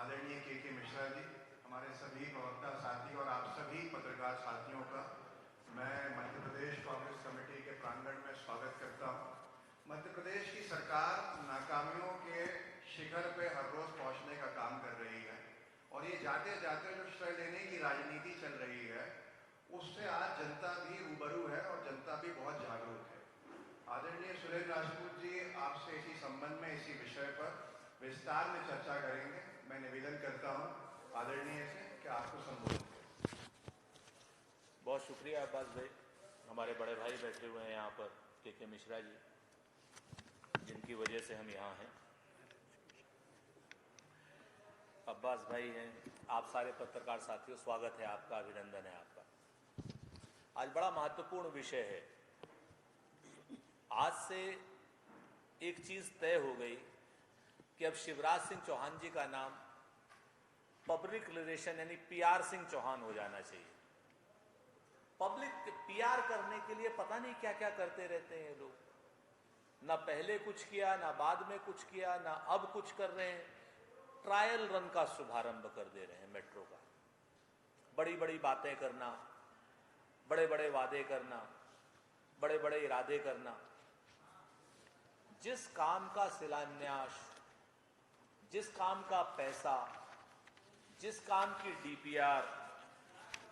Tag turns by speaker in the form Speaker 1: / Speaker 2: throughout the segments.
Speaker 1: आदरणीय के मिश्रा जी, हमारे सभी प्रवक्ता साथी और आप सभी पत्रकार साथियों का मैं मध्य प्रदेश कांग्रेस कमेटी के प्रांगण में स्वागत करता हूं। मध्य प्रदेश की सरकार नाकामियों के शिखर पे हर रोज पहुंचने का काम कर रही है और ये जाते जाते जो श्रेय लेने की राजनीति चल रही है उससे आज जनता भी रूबरू है और जनता भी बहुत जागरूक है। आदरणीय सुरेंद्र राजपूत जी, आपसे इसी संबंध में इसी विषय पर विस्तार में चर्चा करेंगे। मैं निवेदन करता हूं आदरणीय से कि आपको संबोधित करें।
Speaker 2: बहुत शुक्रिया अब्बास भाई, हमारे बड़े भाई बैठे हुए हैं यहाँ पर के मिश्रा जी, जिनकी वजह से हम यहाँ हैं। अब्बास भाई हैं, आप सारे पत्रकार साथियों, स्वागत है आपका, अभिनंदन है आपका। आज बड़ा महत्वपूर्ण विषय है। आज से एक चीज तय हो गई कि अब शिवराज सिंह चौहान जी का नाम पब्लिक रिलेशन यानी पीआर सिंह चौहान हो जाना चाहिए। पब्लिक पीआर करने के लिए पता नहीं क्या क्या करते रहते हैं ये लोग। ना पहले कुछ किया, ना बाद में कुछ किया, ना अब कुछ कर रहे हैं। ट्रायल रन का शुभारंभ कर दे रहे हैं मेट्रो का। बड़ी बड़ी बातें करना, बड़े बड़े वादे करना, बड़े बड़े इरादे करना। जिस काम का शिलान्यास, जिस काम का पैसा, जिस काम की डीपीआर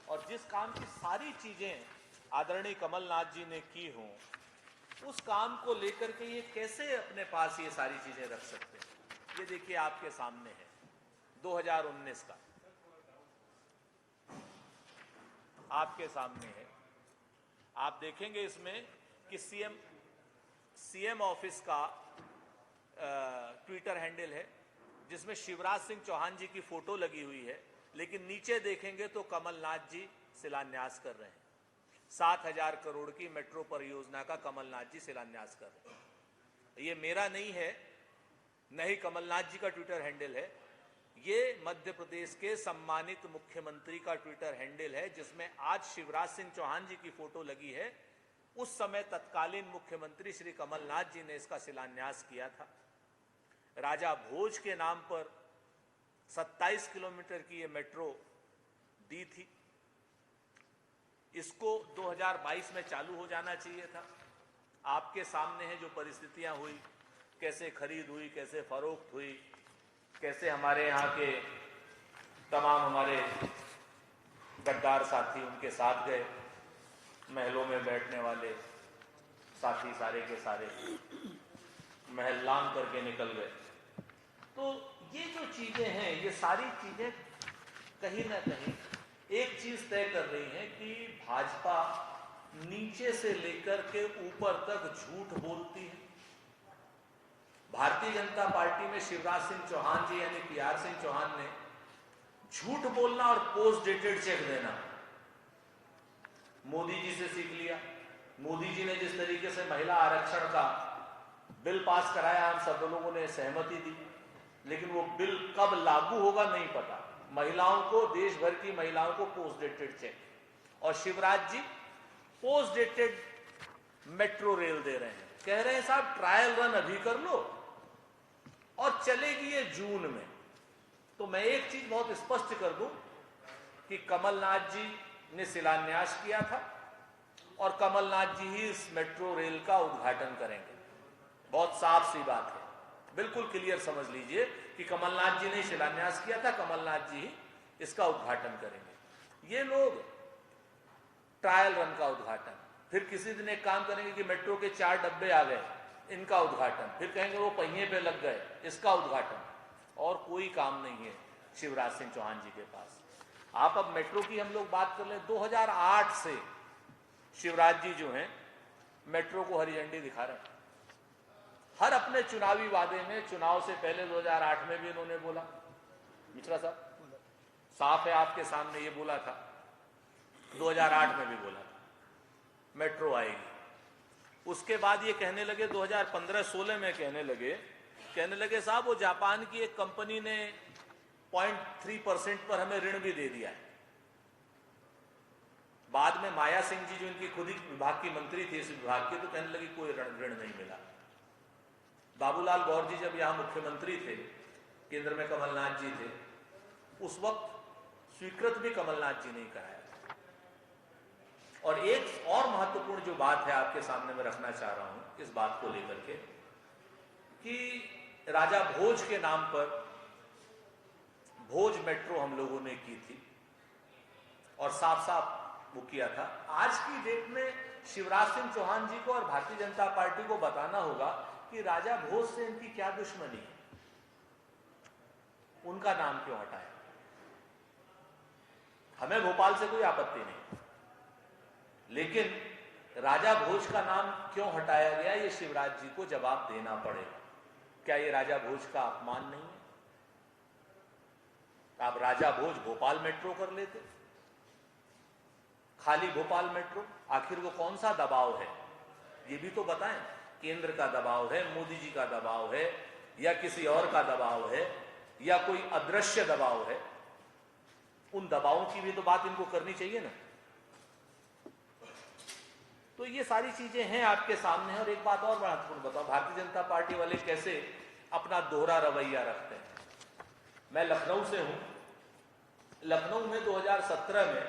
Speaker 2: और जिस काम की सारी चीजें आदरणीय कमलनाथ जी ने की हों, उस काम को लेकर के ये कैसे अपने पास ये सारी चीजें रख सकते हैं। ये देखिए आपके सामने है 2019 का, आपके सामने है। आप देखेंगे इसमें कि सीएम ऑफिस का ट्विटर हैंडल है जिसमें शिवराज सिंह चौहान जी की फोटो लगी हुई है, लेकिन नीचे देखेंगे तो कमलनाथ जी शिलान्यास कर रहे हैं। 7,000 करोड़ की मेट्रो परियोजना का कमलनाथ जी शिलान्यास कर रहे हैं। ये मेरा नहीं है, न ही कमलनाथ जी का ट्विटर हैंडल है, ये मध्य प्रदेश के सम्मानित मुख्यमंत्री का ट्विटर हैंडल है, जिसमें आज शिवराज सिंह चौहान जी की फोटो लगी है। उस समय तत्कालीन मुख्यमंत्री श्री कमलनाथ जी ने इसका शिलान्यास किया था। राजा भोज के नाम पर 27 किलोमीटर की ये मेट्रो दी थी। इसको 2022 में चालू हो जाना चाहिए था। आपके सामने है जो परिस्थितियां हुई, कैसे खरीद हुई, कैसे फरोख्त हुई, कैसे हमारे यहाँ के तमाम हमारे गद्दार साथी उनके साथ गए, महलों में बैठने वाले साथी सारे के सारे महल लांग करके निकल गए। तो ये जो चीजें हैं, ये सारी चीजें कहीं ना कहीं एक चीज तय कर रही हैं कि भाजपा नीचे से लेकर के ऊपर तक झूठ बोलती है। भारतीय जनता पार्टी में शिवराज सिंह चौहान जी यानी पीआर सिंह चौहान ने झूठ बोलना और पोस्ट डेटेड चेक देना मोदी जी से सीख लिया। मोदी जी ने जिस तरीके से महिला आरक्षण का बिल पास कराया, हम सब लोगों ने सहमति दी, लेकिन वो बिल कब लागू होगा नहीं पता। महिलाओं को, देश भर की महिलाओं को पोस्ट डेटेड चेक, और Shivraj ji post dated metro rail दे रहे हैं। कह रहे हैं साहब ट्रायल रन अभी कर लो और चलेगी ये जून में। तो मैं एक चीज बहुत स्पष्ट कर दूं कि कमलनाथ जी ने शिलान्यास किया था और कमलनाथ जी ही इस मेट्रो रेल का उद्घाटन करेंगे। बहुत साफ सी बात है, बिल्कुल क्लियर समझ लीजिए कि कमलनाथ जी ने शिलान्यास किया था, कमलनाथ जी ही इसका उद्घाटन करेंगे। ये लोग ट्रायल रन का उद्घाटन, फिर किसी दिन एक काम करेंगे कि मेट्रो के 4 डब्बे आ गए, इनका उद्घाटन, फिर कहेंगे वो पहिए पे लग गए, इसका उद्घाटन। और कोई काम नहीं है शिवराज सिंह चौहान जी के पास। आप अब मेट्रो की हम लोग बात कर लें, 2008 से शिवराज जी जो हैं मेट्रो को हरी झंडी दिखा रहे हैं। हर अपने चुनावी वादे में, चुनाव से पहले 2008 में भी इन्होंने बोला, मिश्रा साहब साफ है आपके सामने, ये बोला था 2008 में भी बोला था मेट्रो आएगी। उसके बाद ये कहने लगे 2015-16 में कहने लगे साहब वो जापान की एक कंपनी ने 0.3% पर हमें ऋण भी दे दिया है। बाद में माया सिंह जी जो इनकी खुद ही विभाग की मंत्री थी इस विभाग की, तो कहने लगी कोई ऋण नहीं मिला। बाबूलाल गौर जी जब यहां मुख्यमंत्री थे, केंद्र में कमलनाथ जी थे, उस वक्त स्वीकृत भी कमलनाथ जी ने ही कराया। और एक और महत्वपूर्ण जो बात है आपके सामने मैं रखना चाह रहा हूं इस बात को लेकर के कि राजा भोज के नाम पर भोज मेट्रो हम लोगों ने की थी और साफ साफ वो किया था। आज की डेट में शिवराज सिंह चौहान जी को और भारतीय जनता पार्टी को बताना होगा कि राजा भोज से इनकी क्या दुश्मनी है, उनका नाम क्यों हटाया। हमें भोपाल से कोई आपत्ति नहीं, लेकिन राजा भोज का नाम क्यों हटाया गया ये शिवराज जी को जवाब देना पड़ेगा। क्या ये राजा भोज का अपमान नहीं है? आप राजा भोज भोपाल मेट्रो कर लेते, खाली भोपाल मेट्रो। आखिर वो कौन सा दबाव है ये भी तो बताएं। केंद्र का दबाव है, मोदी जी का दबाव है, या किसी और का दबाव है, या कोई अदृश्य दबाव है? उन दबावों की भी तो बात इनको करनी चाहिए ना। तो ये सारी चीजें हैं आपके सामने। और एक बात और महत्वपूर्ण बताओ, भारतीय जनता पार्टी वाले कैसे अपना दोहरा रवैया रखते हैं। मैं लखनऊ से हूं। लखनऊ में 2017 में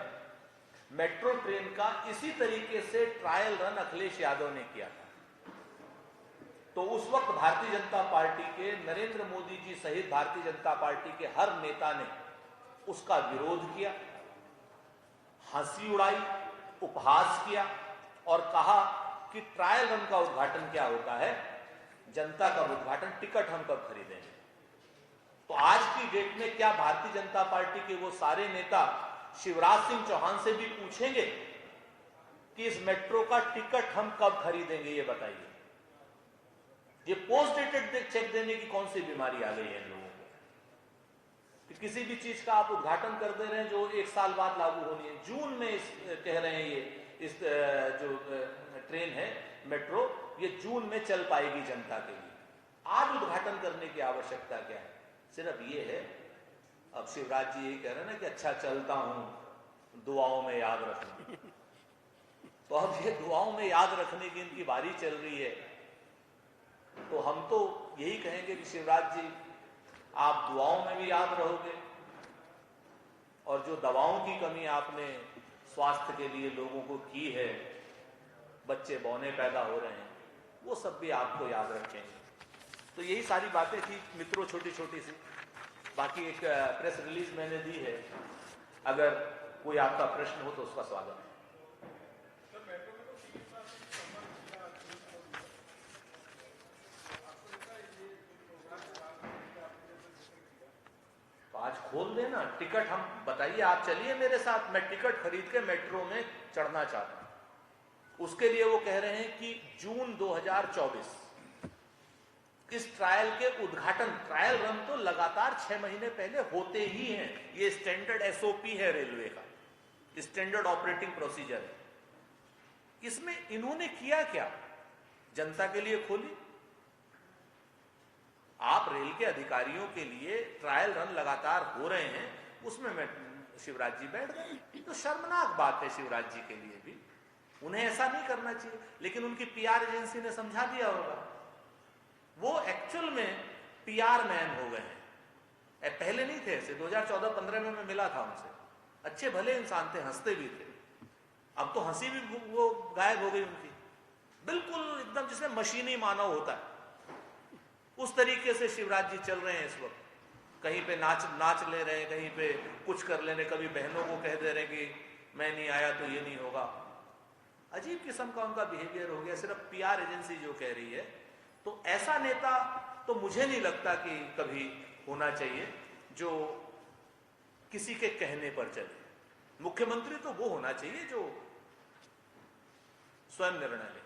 Speaker 2: मेट्रो ट्रेन का इसी तरीके से ट्रायल रन अखिलेश यादव ने किया था। तो उस वक्त भारतीय जनता पार्टी के नरेंद्र मोदी जी सहित भारतीय जनता पार्टी के हर नेता ने उसका विरोध किया, हंसी उड़ाई, उपहास किया और कहा कि ट्रायल रन का उद्घाटन क्या होता है, जनता का उद्घाटन, टिकट हम कब खरीदेंगे। तो आज की डेट में क्या भारतीय जनता पार्टी के वो सारे नेता शिवराज सिंह चौहान से भी पूछेंगे कि इस मेट्रो का टिकट हम कब खरीदेंगे? ये बताइए। ये पोस्ट डेटेड चेक देने की कौन सी बीमारी आ गई है इन लोगों को कि किसी भी चीज का आप उद्घाटन कर दे रहे हैं जो 1 साल बाद लागू होनी है। जून में कह रहे हैं ये इस जो ट्रेन है मेट्रो, ये जून में चल पाएगी जनता के लिए। आज उद्घाटन करने की आवश्यकता क्या है? सिर्फ ये है। अब शिवराज जी यही कह रहे हैं ना कि अच्छा चलता हूं, दुआओं में याद रखना। तो अब ये दुआओं में याद रखने की इनकी बारी चल रही है। तो हम तो यही कहेंगे कि शिवराज जी आप दुआओं में भी याद रहोगे और जो दवाओं की कमी आपने स्वास्थ्य के लिए लोगों को की है, बच्चे बौने पैदा हो रहे हैं, वो सब भी आपको याद रखेंगे। तो यही सारी बातें थी मित्रों, छोटी छोटी सी। बाकी एक प्रेस रिलीज मैंने दी है, अगर कोई आपका प्रश्न हो तो उसका स्वागत है। तो आज खोल देना टिकट। हम बताइए, आप चलिए मेरे साथ, मैं टिकट खरीद के मेट्रो में चढ़ना चाहता हूं। उसके लिए वो कह रहे हैं कि जून 2024 इस ट्रायल के उद्घाटन, ट्रायल रन तो लगातार 6 महीने पहले होते ही हैं। ये स्टैंडर्ड एसओपी है रेलवे का, स्टैंडर्ड ऑपरेटिंग प्रोसीजर है। इसमें इन्होंने किया क्या? जनता के लिए खोली। आप रेल के अधिकारियों के लिए ट्रायल रन लगातार हो रहे हैं, उसमें मैं शिवराज जी बैठ गए। तो शर्मनाक बात है शिवराज जी के लिए भी। उन्हें ऐसा नहीं करना चाहिए, लेकिन उनकी पीआर एजेंसी ने समझा दिया होगा। वो एक्चुअल में पीआर मैन हो गए हैं। पहले नहीं थे ऐसे। 2014-15 में मैं मिला था उनसे, अच्छे भले इंसान थे, हंसते भी थे। अब तो हंसी भी वो गायब हो गई उनकी, बिल्कुल एकदम जिसमें मशीनी मानव होता है उस तरीके से शिवराज जी चल रहे हैं इस वक्त। कहीं पे नाच ले रहे हैं, कहीं पे कुछ कर लेने, कभी बहनों को कह दे रहे हैं कि मैं नहीं आया तो ये नहीं होगा। अजीब किस्म का उनका बिहेवियर हो गया, सिर्फ पीआर एजेंसी जो कह रही है। तो ऐसा नेता तो मुझे नहीं लगता कि कभी होना चाहिए जो किसी के कहने पर चले। मुख्यमंत्री तो वो होना चाहिए जो स्वयं निर्णय ले।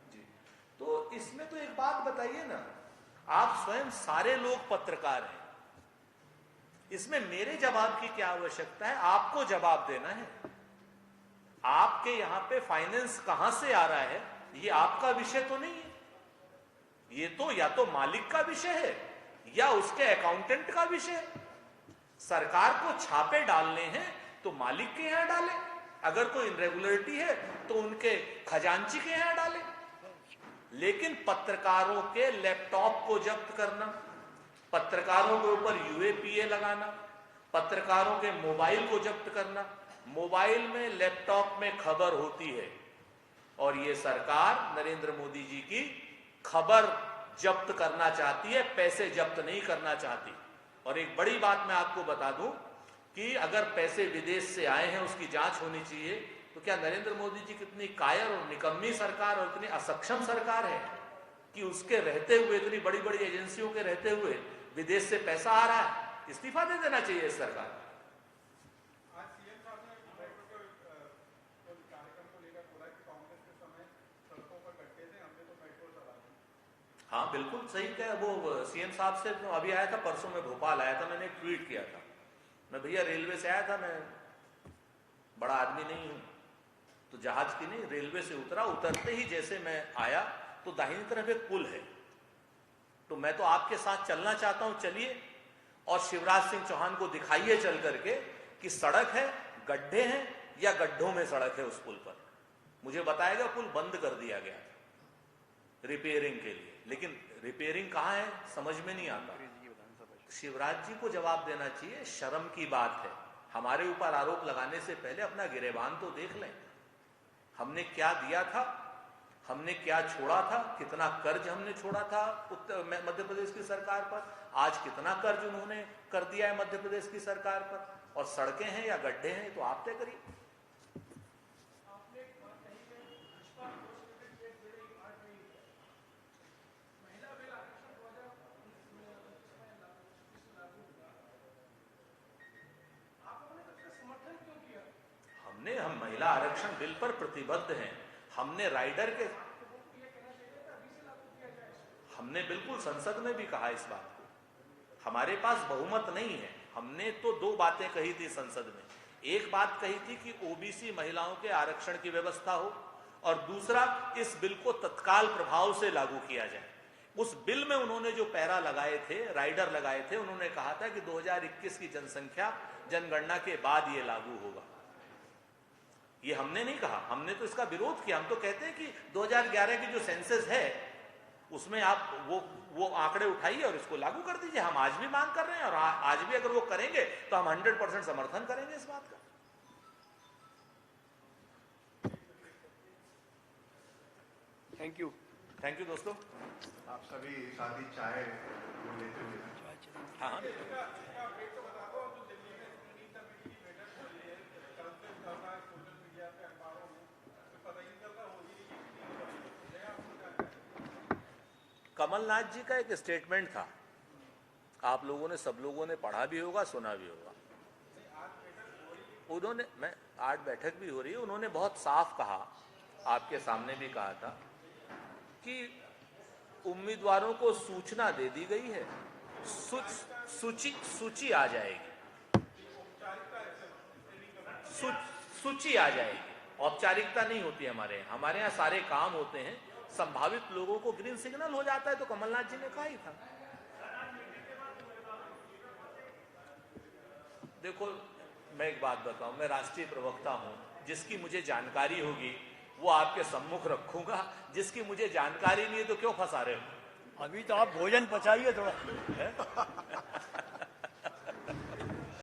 Speaker 2: जी, तो इसमें तो एक बात बताइए ना, आप स्वयं सारे लोग पत्रकार हैं, इसमें मेरे जवाब की क्या आवश्यकता है? आपको जवाब देना है। आपके यहां पे फाइनेंस कहां से आ रहा है ये आपका विषय तो नहीं है। ये तो या तो मालिक का विषय है या उसके अकाउंटेंट का विषय है। सरकार को छापे डालने हैं तो मालिक के यहाँ डाले, अगर कोई इनरेगुलरिटी है तो उनके खजांची के यहाँ डाले। लेकिन पत्रकारों के लैपटॉप को जब्त करना, पत्रकारों के ऊपर यूएपीए लगाना, पत्रकारों के मोबाइल को जब्त करना, मोबाइल में लैपटॉप में खबर होती है और ये सरकार नरेंद्र मोदी जी की खबर जब्त करना चाहती है, पैसे जब्त नहीं करना चाहती। और एक बड़ी बात मैं आपको बता दूं कि अगर पैसे विदेश से आए हैं उसकी जांच होनी चाहिए, तो क्या नरेंद्र मोदी जी कितनी कायर और निकम्मी सरकार और इतनी असक्षम सरकार है कि उसके रहते हुए, इतनी बड़ी बड़ी एजेंसियों के रहते हुए विदेश से पैसा आ रहा है। इस्तीफा दे देना चाहिए इस सरकार। हाँ बिल्कुल सही कहा। वो सीएम साहब से तो अभी आया था, परसों में भोपाल आया था, मैंने एक ट्वीट किया था, मैं भैया रेलवे से आया था, मैं बड़ा आदमी नहीं हूं, तो जहाज की नहीं रेलवे से उतरा, उतरते ही जैसे मैं आया तो दाहिनी तरफ एक पुल है, तो मैं तो आपके साथ चलना चाहता हूं, चलिए, और शिवराज सिंह चौहान को दिखाइए चल करके कि सड़क है, गड्ढे हैं या गड्ढों में सड़क है उस पुल पर। मुझे बताएगा पुल बंद कर दिया गया रिपेयरिंग के लिए, लेकिन रिपेयरिंग कहाँ है समझ में नहीं आता। शिवराज जी को जवाब देना चाहिए, शर्म की बात है। हमारे ऊपर आरोप लगाने से पहले अपना गिरेबान तो देख लें, हमने क्या दिया था, हमने क्या छोड़ा था, कितना कर्ज हमने छोड़ा था मध्य प्रदेश की सरकार पर, आज कितना कर्ज उन्होंने कर दिया है मध्य प्रदेश की सरकार पर, और सड़कें हैं या गड्ढे हैं तो आप तय करिए। हम महिला आरक्षण बिल पर प्रतिबद्ध हैं। हमने राइडर के, हमने बिल्कुल संसद में भी कहा इस बात को। हमारे पास बहुमत नहीं है, हमने तो दो बातें कही थी संसद में। एक बात कही थी कि ओबीसी महिलाओं के आरक्षण की व्यवस्था हो, और दूसरा इस बिल को तत्काल प्रभाव से लागू किया जाए। उस बिल में उन्होंने जो पैरा लगाए थे, राइडर लगाए थे, उन्होंने कहा था कि 2021 की जनसंख्या जनगणना के बाद ये लागू होगा। ये हमने नहीं कहा, हमने तो इसका विरोध किया। हम तो कहते हैं कि 2011 की जो सेंसस है उसमें आप वो आंकड़े उठाइए और इसको लागू कर दीजिए। हम आज भी मांग कर रहे हैं, और आज भी अगर वो करेंगे तो हम 100% समर्थन करेंगे इस बात का।
Speaker 3: थैंक यू
Speaker 2: दोस्तों।
Speaker 1: आप सभी साथी चाय लेते हुए
Speaker 2: हाँ हाँ कमलनाथ जी का एक स्टेटमेंट था, आप लोगों ने, सब लोगों ने पढ़ा भी होगा, सुना भी होगा। उन्होंने, मैं आज बैठक भी हो रही है, उन्होंने बहुत साफ कहा, आपके सामने भी कहा था कि उम्मीदवारों को सूचना दे दी गई है, सूची आ जाएगी, सूची आ जाएगी। औपचारिकता नहीं होती हमारे यहाँ सारे काम होते हैं, संभावित लोगों को ग्रीन सिग्नल हो जाता है, तो कमलनाथ जी ने कहा ही था। देखो मैं एक बात बताऊं, मैं राष्ट्रीय प्रवक्ता हूं, जिसकी मुझे जानकारी होगी वो आपके सम्मुख रखूंगा, जिसकी मुझे जानकारी नहीं है तो क्यों फंसा रहे हो?
Speaker 3: अभी तो आप भोजन पचाइए थोड़ा।